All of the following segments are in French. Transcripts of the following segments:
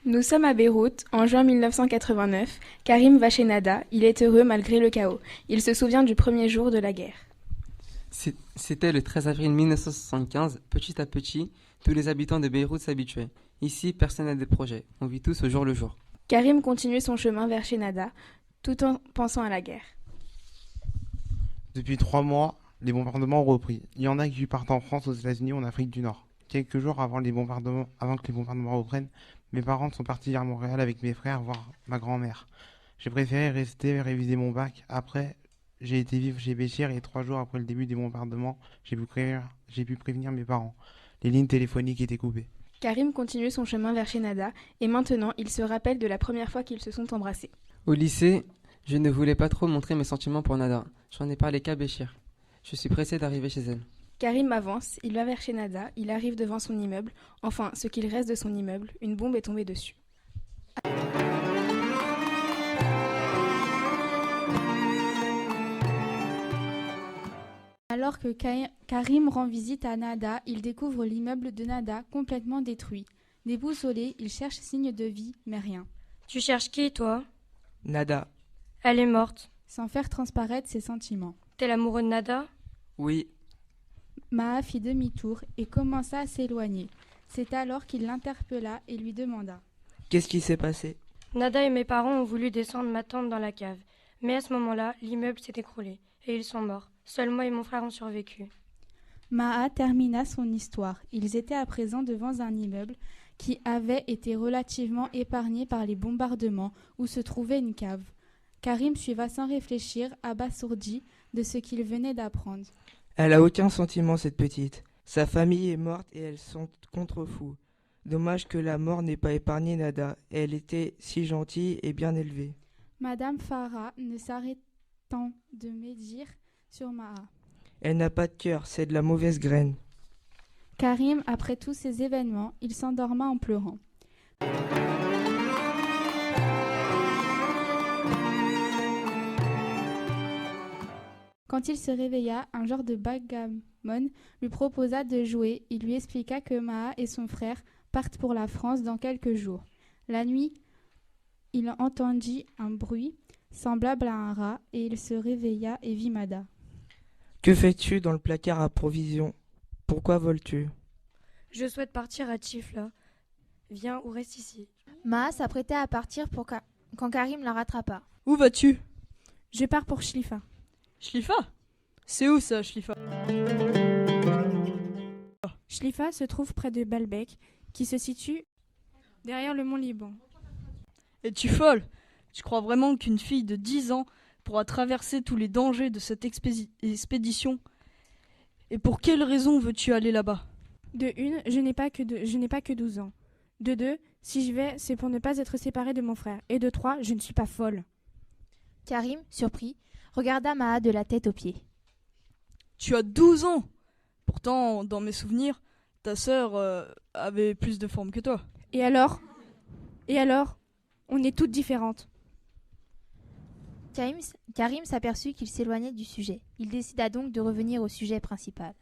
Nous sommes à Beyrouth, en juin 1989. Karim va chez Nada, il est heureux malgré le chaos. Il se souvient du premier jour de la guerre. C'était le 13 avril 1975. Petit à petit, tous les habitants de Beyrouth s'habituaient. Ici, personne n'a de projet. On vit tous au jour le jour. Karim continue son chemin vers chez Nada, tout en pensant à la guerre. Depuis 3 mois, les bombardements ont repris. Il y en a qui partent en France, aux États-Unis ou en Afrique du Nord. Quelques jours avant que les bombardements reprennent, mes parents sont partis à Montréal avec mes frères voir ma grand-mère. J'ai préféré rester et réviser mon bac. Après, j'ai été vivre chez Béchir et 3 jours après le début des bombardements, j'ai pu prévenir mes parents. Les lignes téléphoniques étaient coupées. Karim continue son chemin vers chez Nada et maintenant il se rappelle de la première fois qu'ils se sont embrassés. Au lycée, je ne voulais pas trop montrer mes sentiments pour Nada. J'en ai parlé qu'à Béchir. Je suis pressé d'arriver chez elle. Karim avance, il va vers chez Nada, il arrive devant son immeuble, enfin ce qu'il reste de son immeuble, une bombe est tombée dessus. Alors que Karim rend visite à Nada, il découvre l'immeuble de Nada complètement détruit. Déboussolé, il cherche signe de vie, mais rien. Tu cherches qui, toi? Nada. Elle est morte. Sans faire transparaître ses sentiments. T'es l'amoureux de Nada? Oui. Maha fit demi-tour et commença à s'éloigner. C'est alors qu'il l'interpella et lui demanda. Qu'est-ce qui s'est passé? Nada et mes parents ont voulu descendre ma tante dans la cave. Mais à ce moment-là, l'immeuble s'est écroulé et ils sont morts. Seul moi et mon frère ont survécu. Maha termina son histoire. Ils étaient à présent devant un immeuble qui avait été relativement épargné par les bombardements où se trouvait une cave. Karim suiva sans réfléchir, abasourdi de ce qu'il venait d'apprendre. Elle a aucun sentiment, cette petite. Sa famille est morte et elles sont contre fous. Dommage que la mort n'ait pas épargné Nada. Elle était si gentille et bien élevée. Madame Farah ne s'arrêtant de médire sur Maha. Elle n'a pas de cœur, c'est de la mauvaise graine. Karim, après tous ces événements, il s'endorma en pleurant. Quand il se réveilla, un genre de backgammon lui proposa de jouer. Il lui expliqua que Maha et son frère partent pour la France dans quelques jours. La nuit, il entendit un bruit semblable à un rat et il se réveilla et vit Nada. Que fais-tu dans le placard à provisions? Pourquoi voles-tu? Je souhaite partir à Tifla. Viens ou reste ici. Maha s'apprêtait à partir quand Karim la rattrapa. Où vas-tu? Je pars pour Schlifa. Schlifa? C'est où ça, Schlifa? Schlifa se trouve près de Baalbek, qui se situe derrière le mont Liban. Es-tu folle? Tu crois vraiment qu'une fille de 10 ans pourra traverser tous les dangers de cette expédition? Et pour quelle raison veux-tu aller là-bas? De une, je n'ai pas que 12 ans. De deux, si je vais, c'est pour ne pas être séparée de mon frère. Et de trois, je ne suis pas folle. Karim, surpris, regarda Maha de la tête aux pieds. Tu as 12 ans! Pourtant, dans mes souvenirs, ta sœur avait plus de forme que toi. Et alors? On est toutes différentes. Karim s'aperçut qu'il s'éloignait du sujet. Il décida donc de revenir au sujet principal.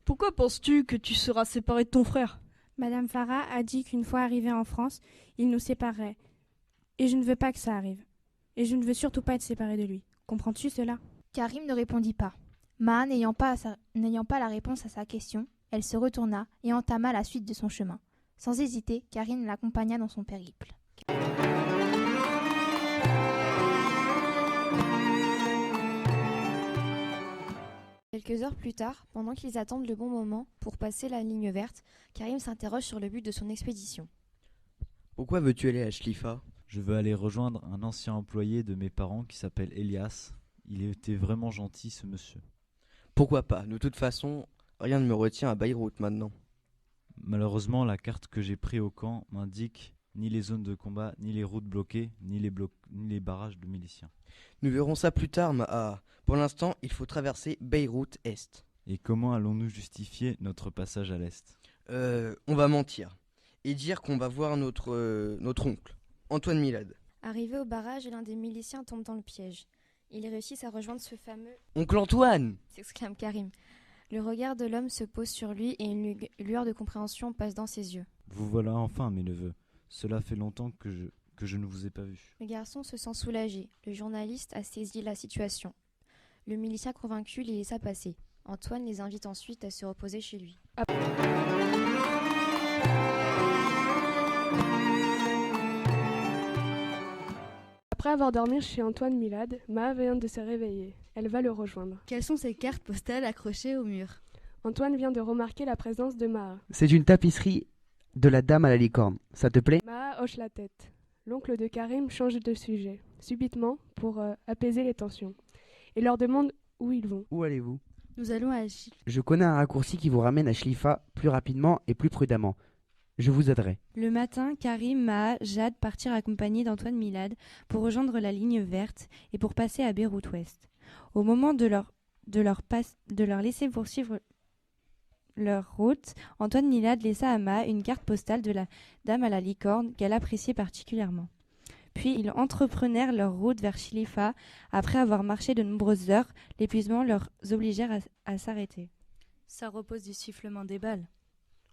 Pourquoi penses-tu que tu seras séparé de ton frère? Madame Farah a dit qu'une fois arrivés en France, il nous séparerait. Et je ne veux pas que ça arrive. Et je ne veux surtout pas être séparée de lui. Comprends-tu cela? Karim ne répondit pas. Maha n'ayant pas la réponse à sa question, elle se retourna et entama la suite de son chemin. Sans hésiter, Karim l'accompagna dans son périple. Quelques heures plus tard, pendant qu'ils attendent le bon moment pour passer la ligne verte, Karim s'interroge sur le but de son expédition. Pourquoi veux-tu aller à Schlifa? Je veux aller rejoindre un ancien employé de mes parents qui s'appelle Elias. Il était vraiment gentil, ce monsieur. Pourquoi pas? De toute façon, rien ne me retient à Beyrouth maintenant. Malheureusement, la carte que j'ai prise au camp m'indique ni les zones de combat, ni les routes bloquées, ni les barrages de miliciens. Nous verrons ça plus tard, Maha. Pour l'instant, il faut traverser Beyrouth Est. Et comment allons-nous justifier notre passage à l'Est? On va mentir et dire qu'on va voir notre oncle, Antoine Milad. Arrivé au barrage, l'un des miliciens tombe dans le piège. Ils réussissent à rejoindre ce fameux Oncle Antoine! s'exclame Karim. Le regard de l'homme se pose sur lui et une lueur de compréhension passe dans ses yeux. Vous voilà enfin, mes neveux. Cela fait longtemps que je ne vous ai pas vus. Le garçon se sent soulagé. Le journaliste a saisi la situation. Le milicien convaincu les laissa passer. Antoine les invite ensuite à se reposer chez lui. Après avoir dormi chez Antoine Milad, Maha vient de se réveiller. Elle va le rejoindre. Quelles sont ces cartes postales accrochées au mur? Antoine vient de remarquer la présence de Maha. C'est une tapisserie de la dame à la licorne. Ça te plaît? Maha hoche la tête. L'oncle de Karim change de sujet, subitement, pour apaiser les tensions, et leur demande où ils vont. Où allez-vous? Nous allons à Chili. Je connais un raccourci qui vous ramène à Shlifa plus rapidement et plus prudemment. Je vous aiderai. Le matin, Karim, Maha, Jade partirent accompagnés d'Antoine Milad pour rejoindre la ligne verte et pour passer à Beyrouth Ouest. Au moment de leur laisser poursuivre leur route, Antoine Milad laissa à Maha une carte postale de la dame à la licorne qu'elle appréciait particulièrement. Puis ils entreprenèrent leur route vers Shlifa. Après avoir marché de nombreuses heures, l'épuisement leur obligèrent à s'arrêter. Ça repose du sifflement des balles.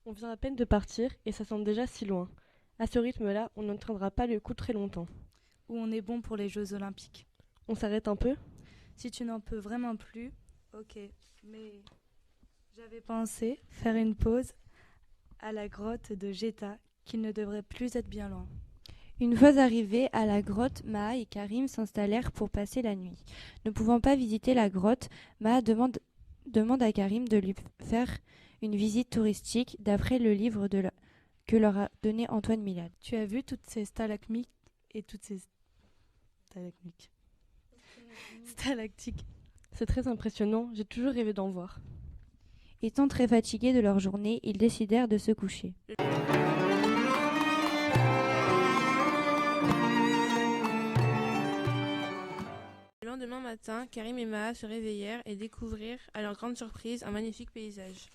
On vient à peine de partir et ça semble déjà si loin. À ce rythme-là, on ne tiendra pas le coup très longtemps. Où on est bon pour les Jeux Olympiques. On s'arrête un peu? Si tu n'en peux vraiment plus, ok. Mais j'avais pensé faire une pause à la grotte de Geta, qui ne devrait plus être bien loin. Une fois arrivés à la grotte, Maha et Karim s'installèrent pour passer la nuit. Ne pouvant pas visiter la grotte, Maha demande à Karim de lui faire une visite touristique d'après le livre que leur a donné Antoine Milad. Tu as vu toutes ces stalagmites et toutes ces stalactiques. C'est très impressionnant, j'ai toujours rêvé d'en voir. Étant très fatigués de leur journée, ils décidèrent de se coucher. Le lendemain matin, Karim et Maha se réveillèrent et découvrirent, à leur grande surprise, un magnifique paysage.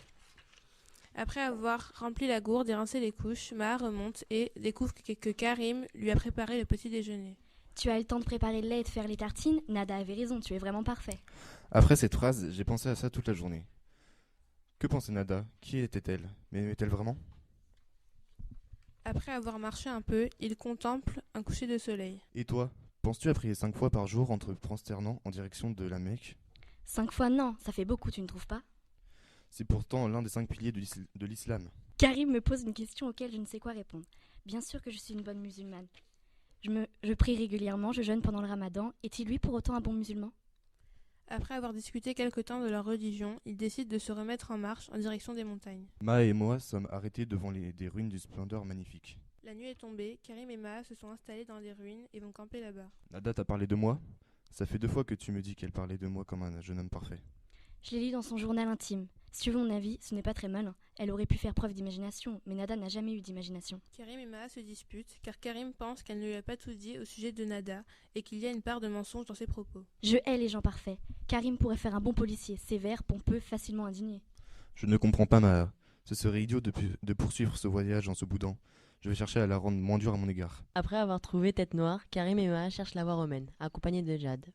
Après avoir rempli la gourde et rincé les couches, Maha remonte et découvre que Karim lui a préparé le petit déjeuner. Tu as eu le temps de préparer le lait et de faire les tartines? Nada avait raison, tu es vraiment parfait. Après cette phrase, j'ai pensé à ça toute la journée. Que pensait Nada? Qui était-elle? M'aimait-elle vraiment? Après avoir marché un peu, il contemple un coucher de soleil. Et toi? Penses-tu à prier 5 fois par jour en te prosternant en direction de la Mecque? 5 fois non, ça fait beaucoup, tu ne trouves pas? C'est pourtant l'un des 5 piliers de l'islam. Karim me pose une question auquel je ne sais quoi répondre. Bien sûr que je suis une bonne musulmane. Je prie régulièrement, je jeûne pendant le ramadan. Est-il lui pour autant un bon musulman? Après avoir discuté quelque temps de leur religion, ils décident de se remettre en marche en direction des montagnes. Maha et moi sommes arrêtés devant des ruines d'une splendeur magnifique. La nuit est tombée, Karim et Maha se sont installés dans des ruines et vont camper là-bas. Nada t'a parlé de moi? Ça fait 2 fois que tu me dis qu'elle parlait de moi comme un jeune homme parfait. Je l'ai lu dans son journal intime. Suivant mon avis, ce n'est pas très malin. Elle aurait pu faire preuve d'imagination, mais Nada n'a jamais eu d'imagination. Karim et Maha se disputent car Karim pense qu'elle ne lui a pas tout dit au sujet de Nada et qu'il y a une part de mensonge dans ses propos. Je hais les gens parfaits. Karim pourrait faire un bon policier, sévère, pompeux, facilement indigné. Je ne comprends pas Maha. Ce serait idiot de poursuivre ce voyage en se boudant. Je vais chercher à la rendre moins dure à mon égard. Après avoir trouvé Tête Noire, Karim et Maha cherchent la voie romaine, accompagnés de Jade.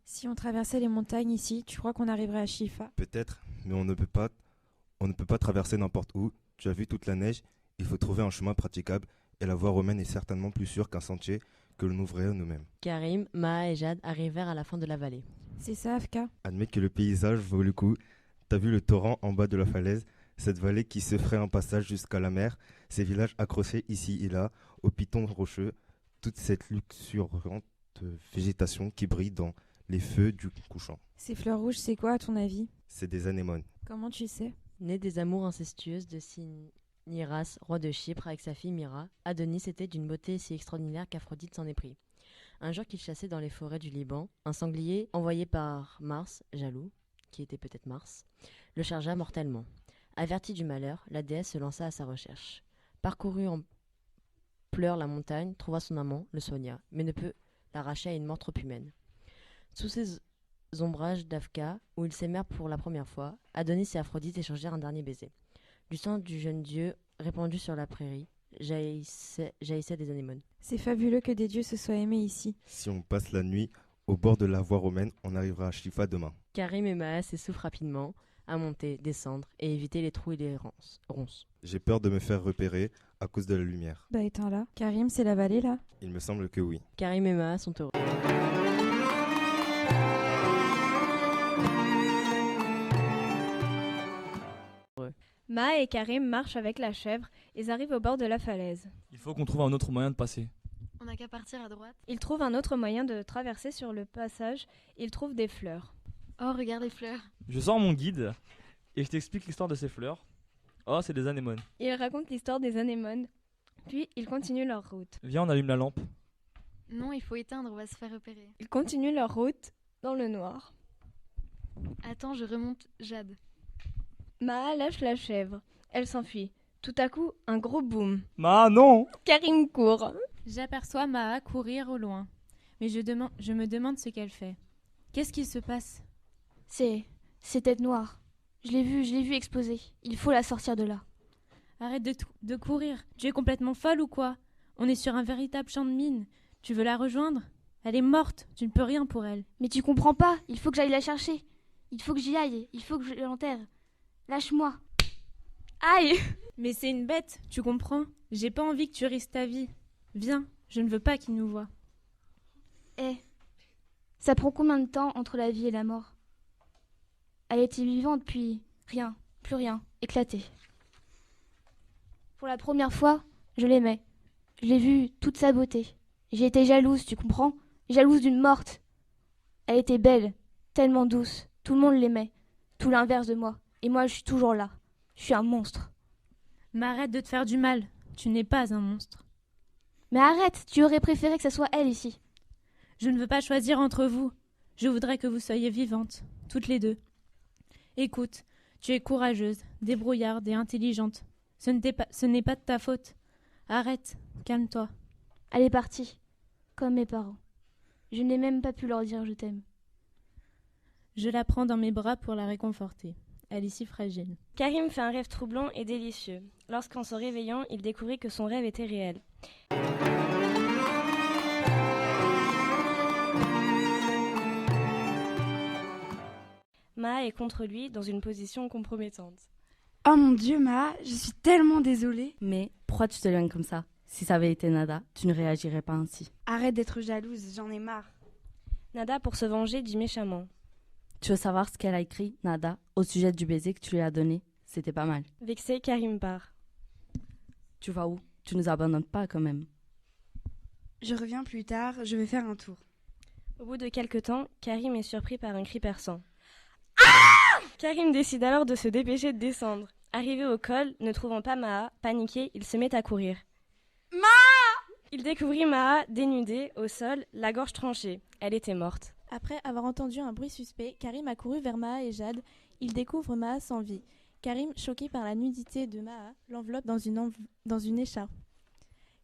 Si on traversait les montagnes ici, tu crois qu'on arriverait à Shlifa? Peut-être, mais on ne peut pas traverser n'importe où. Tu as vu toute la neige, il faut trouver un chemin praticable et la voie romaine est certainement plus sûre qu'un sentier que l'on ouvrirait nous-mêmes. Karim, Maha et Jade arrivèrent à la fin de la vallée. C'est ça, Afka? Admets que le paysage vaut le coup. T'as vu le torrent en bas de la falaise, cette vallée qui se ferait un passage jusqu'à la mer, ces villages accrochés ici et là, aux pitons rocheux, toute cette luxuriante végétation qui brille dans les feux du couchant. Ces fleurs rouges, c'est quoi à ton avis? C'est des anémones. Comment tu sais? Né des amours incestueuses de Cinyras, roi de Chypre, avec sa fille Myra, Adonis était d'une beauté si extraordinaire qu'Aphrodite s'en éprit. Un jour qu'il chassait dans les forêts du Liban, un sanglier envoyé par Mars, jaloux, qui était peut-être Mars, le chargea mortellement. Avertie du malheur, la déesse se lança à sa recherche. Parcourut pleure la montagne, trouva son amant, le soigna, mais ne peut l'arracher à une mort trop humaine. Sous ces ombrages d'Afka, où ils s'aimèrent pour la première fois, Adonis et Aphrodite échangèrent un dernier baiser. Du sang du jeune dieu, répandu sur la prairie, jaillissait des anémones. C'est fabuleux que des dieux se soient aimés ici. Si on passe la nuit au bord de la voie romaine, on arrivera à Shlifa demain. Karim et Maha s'essoufflent rapidement à monter, descendre et éviter les trous et les ronces. J'ai peur de me faire repérer à cause de la lumière. Bah étant là. Karim, c'est la vallée là? Il me semble que oui. Karim et Maha sont heureux. Maha et Karim marchent avec la chèvre. Ils arrivent au bord de la falaise. Il faut qu'on trouve un autre moyen de passer. On n'a qu'à partir à droite. Ils trouvent un autre moyen de traverser sur le passage. Ils trouvent des fleurs. Oh, regarde les fleurs. Je sors mon guide et je t'explique l'histoire de ces fleurs. Oh, c'est des anémones. Ils racontent l'histoire des anémones. Puis ils continuent leur route. Viens, on allume la lampe. Non, il faut éteindre, on va se faire repérer. Ils continuent leur route dans le noir. Attends, je remonte Jade. Maha lâche la chèvre. Elle s'enfuit. Tout à coup, un gros boom. Maha, non! Karim court. J'aperçois Maha courir au loin. Mais je me demande ce qu'elle fait. Qu'est-ce qu'il se passe? C'est Tête Noire. Je l'ai vue exploser. Il faut la sortir de là. Arrête de courir. Tu es complètement folle ou quoi? On est sur un véritable champ de mine. Tu veux la rejoindre? Elle est morte. Tu ne peux rien pour elle. Mais tu comprends pas. Il faut que j'aille la chercher. Il faut que j'y aille. Il faut que je l'enterre. Lâche-moi. Aïe! Mais c'est une bête, tu comprends? J'ai pas envie que tu risques ta vie. Viens, je ne veux pas qu'il nous voie. Ça prend combien de temps entre la vie et la mort? Elle était vivante puis rien, plus rien, éclatée. Pour la première fois, je l'aimais. Je l'ai vue toute sa beauté. J'ai été jalouse, tu comprends? Jalouse d'une morte. Elle était belle, tellement douce. Tout le monde l'aimait. Tout l'inverse de moi. Et moi, je suis toujours là. Je suis un monstre. Mais arrête de te faire du mal. Tu n'es pas un monstre. Mais arrête, tu aurais préféré que ce soit elle ici. Je ne veux pas choisir entre vous. Je voudrais que vous soyez vivantes, toutes les deux. Écoute, tu es courageuse, débrouillarde et intelligente. Ce n'est pas de ta faute. Arrête, calme-toi. Elle est partie, comme mes parents. Je n'ai même pas pu leur dire je t'aime. Je la prends dans mes bras pour la réconforter. Elle est si fragile. Karim fait un rêve troublant et délicieux. Lorsqu'en se réveillant, il découvrit que son rêve était réel. Maha est contre lui dans une position compromettante. Oh mon Dieu, Maha, je suis tellement désolée. Mais pourquoi tu te l'éloignes comme ça? Si ça avait été Nada, tu ne réagirais pas ainsi. Arrête d'être jalouse, j'en ai marre. Nada, pour se venger, dit méchamment. Tu veux savoir ce qu'elle a écrit, Nada, au sujet du baiser que tu lui as donné? C'était pas mal. Vexé, Karim part. Tu vas où? Tu nous abandonnes pas quand même. Je reviens plus tard, je vais faire un tour. Au bout de quelque temps, Karim est surpris par un cri perçant. Ah! Karim décide alors de se dépêcher de descendre. Arrivé au col, ne trouvant pas Maha, paniqué, il se met à courir. Maha! Il découvrit Maha dénudée, au sol, la gorge tranchée. Elle était morte. Après avoir entendu un bruit suspect, Karim a couru vers Maha et Jade. Il découvre Maha sans vie. Karim, choqué par la nudité de Maha, l'enveloppe dans une écharpe.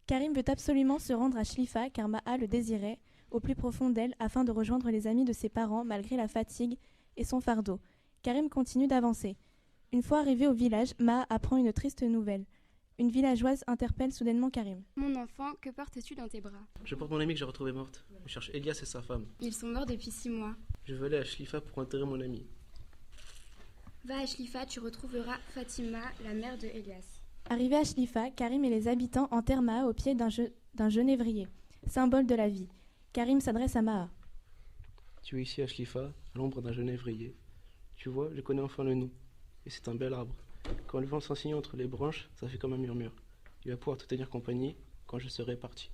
Karim veut absolument se rendre à Shlifa car Maha le désirait au plus profond d'elle afin de rejoindre les amis de ses parents malgré la fatigue et son fardeau. Karim continue d'avancer. Une fois arrivé au village, Maha apprend une triste nouvelle. Une villageoise interpelle soudainement Karim. Mon enfant, que portes-tu dans tes bras? Je porte mon ami que j'ai retrouvé morte. Je cherche Elias et sa femme. Ils sont morts depuis 6 mois. Je veux aller à Shlifa pour enterrer mon ami. Va à Shlifa, tu retrouveras Fatima, la mère de Elias. Arrivé à Shlifa, Karim et les habitants enterrent Maha au pied d'un genévrier, symbole de la vie. Karim s'adresse à Maha. Tu es ici à Shlifa, à l'ombre d'un genévrier. Tu vois, je connais enfin le nom. Et c'est un bel arbre. Quand le vent s'insinue entre les branches, ça fait comme un murmure. Il va pouvoir te tenir compagnie quand je serai parti.